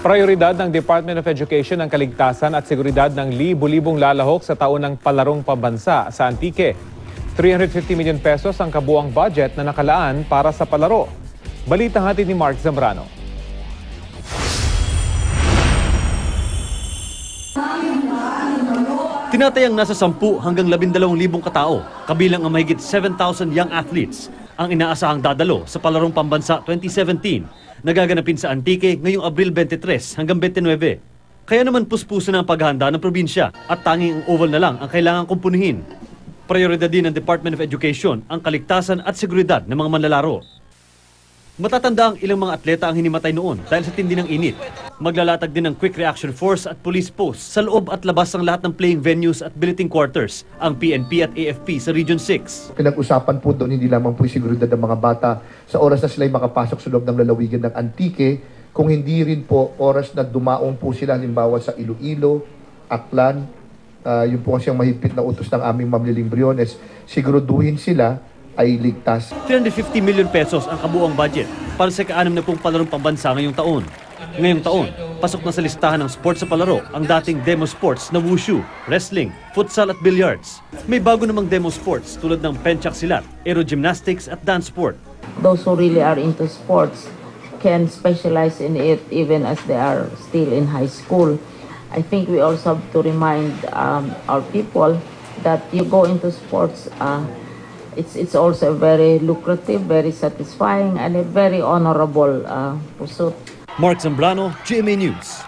Prioridad ng Department of Education ang kaligtasan at seguridad ng libu-libong lalahok sa taon ng palarong pambansa sa Antique. 350 million pesos ang kabuang budget na nakalaan para sa palaro. Balitang hatid ni Mark Zambrano. Tinatayang nasa 10 hanggang 12,000 katao, kabilang ang mahigit 7,000 young athletes, ang inaasahang dadalo sa Palarong Pambansa 2017 na gaganapin sa Antique ngayong Abril 23 hanggang 29. Kaya naman puspuso na ang paghahanda ng probinsya at tanging ang oval na lang ang kailangang kumpunihin. Prioridad din ng Department of Education ang kaligtasan at seguridad ng mga manlalaro. Matatanda ang ilang mga atleta ang hinimatay noon dahil sa tindi ng init. Maglalatag din ng Quick Reaction Force at Police Post sa loob at labas ng lahat ng playing venues at billeting quarters, ang PNP at AFP sa Region 6. Pinag-usapan po doon hindi lamang po yung seguridad ng mga bata sa oras na sila'y makapasok sa loob ng lalawigan ng Antique, kung hindi rin po oras na dumaong po sila halimbawa sa Iloilo, Aklan, yun po kasi ang mahigpit na utos ng aming Mamliling Briones, siguraduhin sila ay ligtas. 350 million pesos ang kabuuang budget para sa ka-60 palarong pambansa ngayong taon. Ngayong taon, pasok na sa listahan ng sports sa palaro ang dating demo sports na wushu, wrestling, futsal at billiards. May bago namang demo sports tulad ng penchak silat, aerogymnastics at dance sport. Those who really are into sports can specialize in it even as they are still in high school. I think we also have to remind our people that you go into sports, it's also very lucrative, very satisfying, and a very honorable pursuit. Mark Zambrano, GMA News.